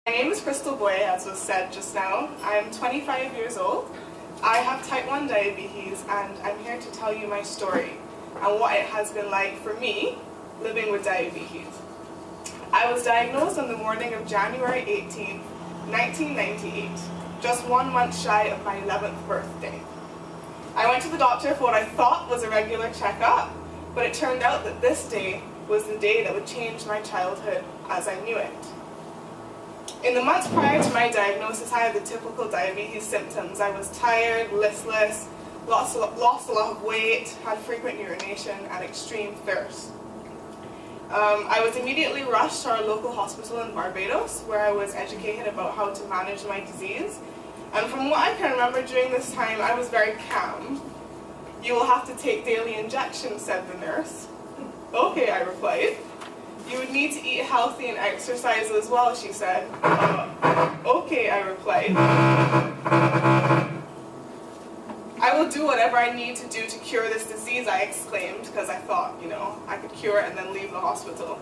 My name is Krystal Boyea, as was said just now. I'm 25 years old. I have type 1 diabetes, and I'm here to tell you my story and what it has been like for me living with diabetes. I was diagnosed on the morning of January 18, 1998, just 1 month shy of my 11th birthday. I went to the doctor for what I thought was a regular checkup, but it turned out that this day was the day that would change my childhood as I knew it. In the months prior to my diagnosis, I had the typical diabetes symptoms. I was tired, listless, lost a lot of weight, had frequent urination, and extreme thirst. I was immediately rushed to our local hospital in Barbados, where I was educated about how to manage my disease. And from what I can remember during this time, I was very calm. "You will have to take daily injections," said the nurse. "Okay," I replied. "You would need to eat healthy and exercise as well," she said. "Okay," I replied. "I will do whatever I need to do to cure this disease," I exclaimed, because I thought, I could cure it and then leave the hospital.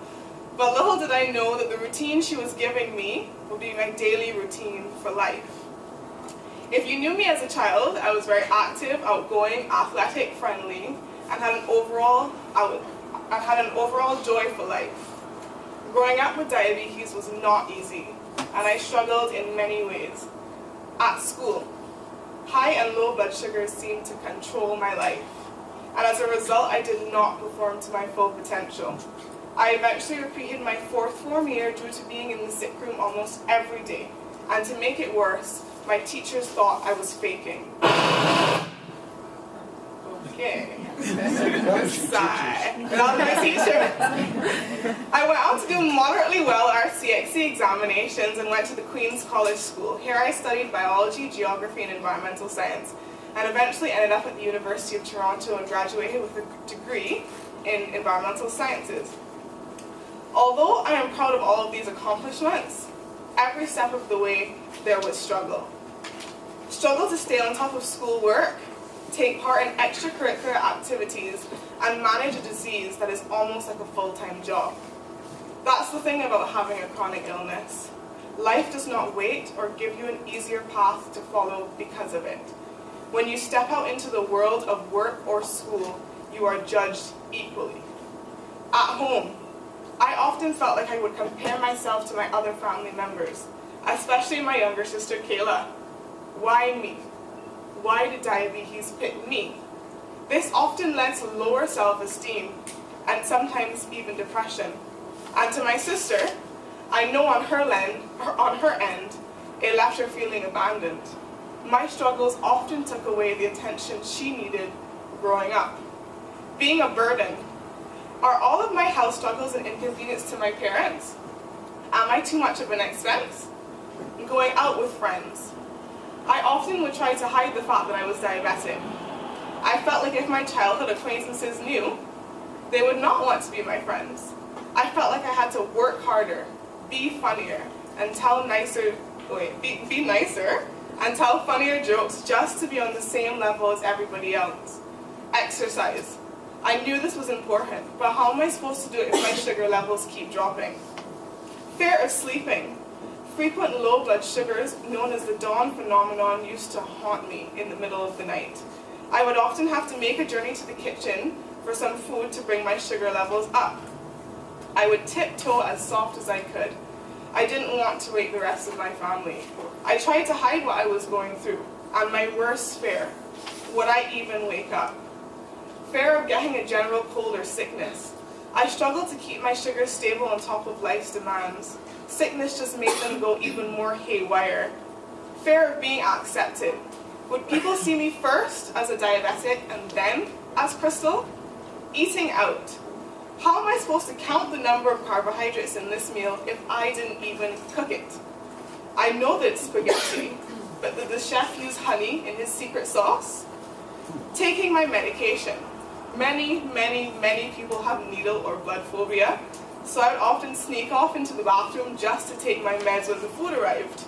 But little did I know that the routine she was giving me would be my daily routine for life. If you knew me as a child, I was very active, outgoing, athletic, friendly, and had an overall joy for life. Growing up with diabetes was not easy, and I struggled in many ways. At school, high and low blood sugars seemed to control my life, and as a result, I did not perform to my full potential. I eventually repeated my 4th form year due to being in the sick room almost every day, and to make it worse, my teachers thought I was faking. Okay. Sigh. Without my teacher. I went on to do moderately well at our CXC examinations and went to the Queen's College School. Here I studied biology, geography, and environmental science, and eventually ended up at the University of Toronto and graduated with a degree in environmental sciences. Although I am proud of all of these accomplishments, every step of the way there was struggle. Struggle to stay on top of schoolwork, take part in extracurricular activities, and manage a disease that is almost like a full-time job. That's the thing about having a chronic illness. Life does not wait or give you an easier path to follow because of it. When you step out into the world of work or school, you are judged equally. At home, I often felt like I would compare myself to my other family members, especially my younger sister Kayla. Why me? Why did diabetes pick me? This often led to lower self-esteem and sometimes even depression. And to my sister, I know on her end, it left her feeling abandoned. My struggles often took away the attention she needed growing up. Being a burden. Are all of my health struggles an inconvenience to my parents? Am I too much of an expense? Going out with friends. I often would try to hide the fact that I was diabetic. I felt like if my childhood acquaintances knew, they would not want to be my friends. I felt like I had to work harder, be funnier, and be nicer, and tell funnier jokes just to be on the same level as everybody else. Exercise. I knew this was important, but how am I supposed to do it if my sugar levels keep dropping? Fear of sleeping. Frequent low blood sugars, known as the dawn phenomenon, used to haunt me in the middle of the night. I would often have to make a journey to the kitchen for some food to bring my sugar levels up. I would tiptoe as soft as I could. I didn't want to wake the rest of my family. I tried to hide what I was going through, and my worst fear, would I even wake up? Fear of getting a general cold or sickness. I struggled to keep my sugars stable on top of life's demands. Sickness just made them go even more haywire. Fear of being accepted. Would people see me first as a diabetic and then as Krystal? Eating out. How am I supposed to count the number of carbohydrates in this meal if I didn't even cook it? I know that it's spaghetti, but did the chef use honey in his secret sauce? Taking my medication. Many people have needle or blood phobia, so I would often sneak off into the bathroom just to take my meds when the food arrived.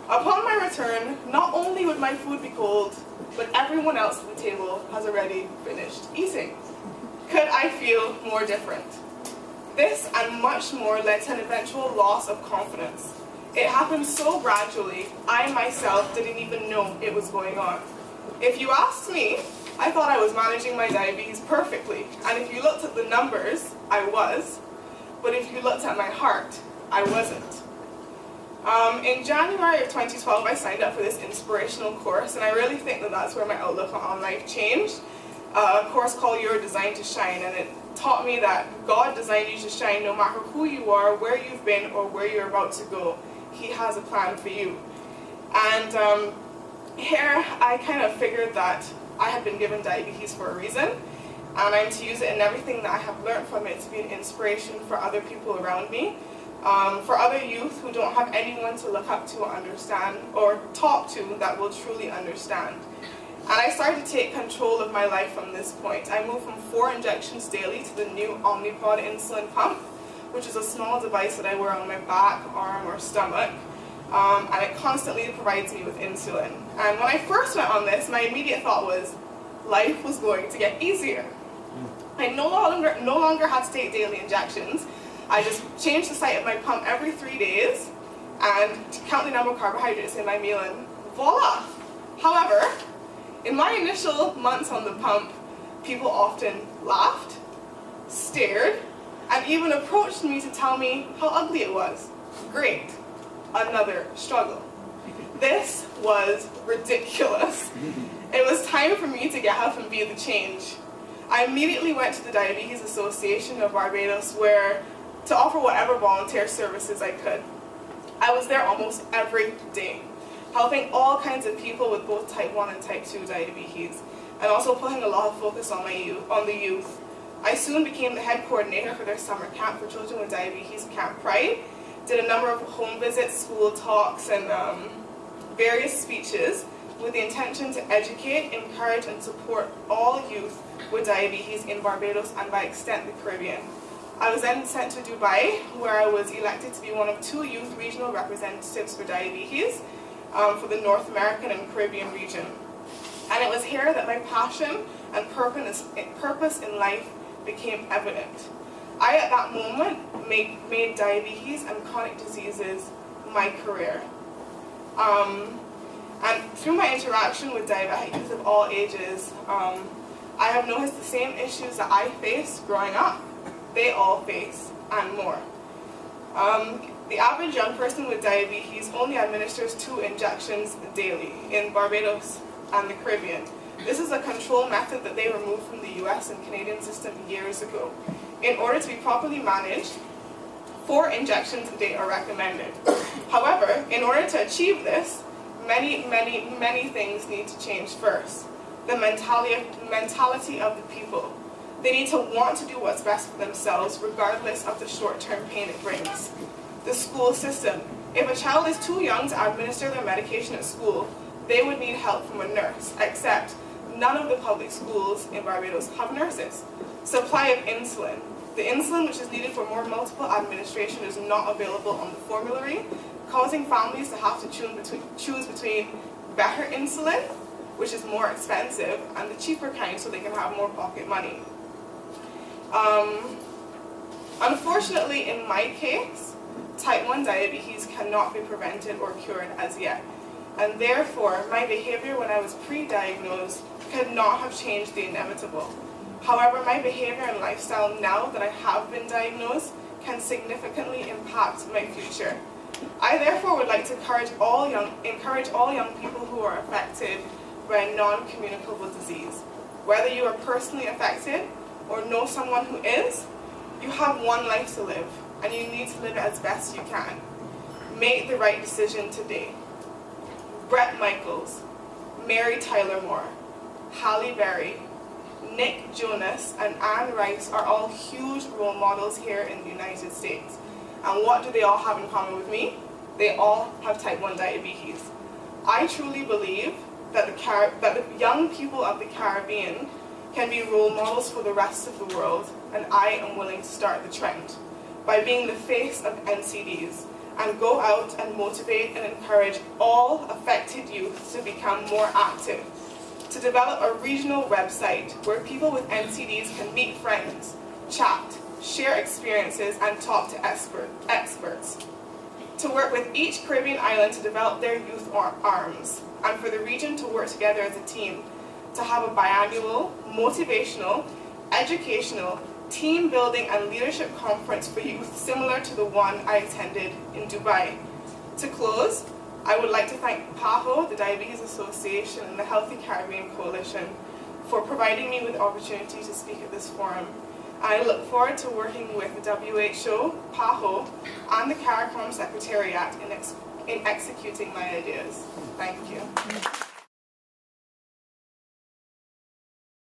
Upon my return, not only would my food be cold, but everyone else at the table has already finished eating. Could I feel more different? This and much more led to an eventual loss of confidence. It happened so gradually, I myself didn't even know it was going on. If you asked me, I thought I was managing my diabetes perfectly, and if you looked at the numbers, I was, but if you looked at my heart, I wasn't. In January of 2012, I signed up for this inspirational course, and I really think that that's where my outlook on life changed. A course called You're Designed to Shine, and it taught me that God designed you to shine no matter who you are, where you've been, or where you're about to go. He has a plan for you. And here I kind of figured that I had been given diabetes for a reason, and I'm to use it in everything that I have learned from it to be an inspiration for other people around me, for other youth who don't have anyone to look up to or understand or talk to that will truly understand. And I started to take control of my life from this point. I moved from 4 injections daily to the new Omnipod insulin pump, which is a small device that I wear on my back, arm, or stomach, and it constantly provides me with insulin. And when I first went on this, my immediate thought was, life was going to get easier. I no longer had to take daily injections. I just changed the site of my pump every 3 days and count the number of carbohydrates in my meal, and voila! However, in my initial months on the pump, people often laughed, stared, and even approached me to tell me how ugly it was. Great. Another struggle. This was ridiculous. It was time for me to get up and be the change. I immediately went to the Diabetes Association of Barbados to offer whatever volunteer services I could. I was there almost every day, helping all kinds of people with both type 1 and type 2 diabetes, and also putting a lot of focus on the youth. I soon became the head coordinator for their summer camp for children with diabetes, Camp Pride, did a number of home visits, school talks, and various speeches with the intention to educate, encourage, and support all youth with diabetes in Barbados and by extent the Caribbean. I was then sent to Dubai, where I was elected to be one of 2 youth regional representatives for diabetes for the North American and Caribbean region. And it was here that my passion and purpose in life became evident. I, at that moment, made diabetes and chronic diseases my career. And through my interaction with diabetic youth of all ages, I have noticed the same issues that I faced growing up, they all face, and more. The average young person with diabetes only administers 2 injections daily in Barbados and the Caribbean. This is a control method that they removed from the US and Canadian system years ago. In order to be properly managed, 4 injections a day are recommended. However, in order to achieve this, many things need to change first. The mentality of the people. They need to want to do what's best for themselves, regardless of the short-term pain it brings. The school system. If a child is too young to administer their medication at school, they would need help from a nurse, except none of the public schools in Barbados have nurses. Supply of insulin. The insulin which is needed for more multiple administration is not available on the formulary, causing families to have to choose between better insulin, which is more expensive, and the cheaper kind so they can have more pocket money. Unfortunately, in my case, type 1 diabetes cannot be prevented or cured as yet, and therefore my behavior when I was pre-diagnosed could not have changed the inevitable. However, my behavior and lifestyle now that I have been diagnosed can significantly impact my future. I therefore would like to encourage all young people who are affected by a non-communicable disease. Whether you are personally affected or know someone who is, you have one life to live, and you need to live it as best you can. Make the right decision today. Brett Michaels, Mary Tyler Moore, Halle Berry, Nick Jonas, and Anne Rice are all huge role models here in the United States. And what do they all have in common with me? They all have type 1 diabetes. I truly believe that the young people of the Caribbean can be role models for the rest of the world, and I am willing to start the trend by being the face of NCDs and go out and motivate and encourage all affected youth to become more active, to develop a regional website where people with NCDs can meet friends, chat, share experiences, and talk to experts, to work with each Caribbean island to develop their youth arms, and for the region to work together as a team to have a biannual, motivational, educational, team building and leadership conference for youth similar to the one I attended in Dubai. To close, I would like to thank PAHO, the Diabetes Association, and the Healthy Caribbean Coalition for providing me with the opportunity to speak at this forum. I look forward to working with the WHO, PAHO, and the CARICOM Secretariat in executing my ideas. Thank you.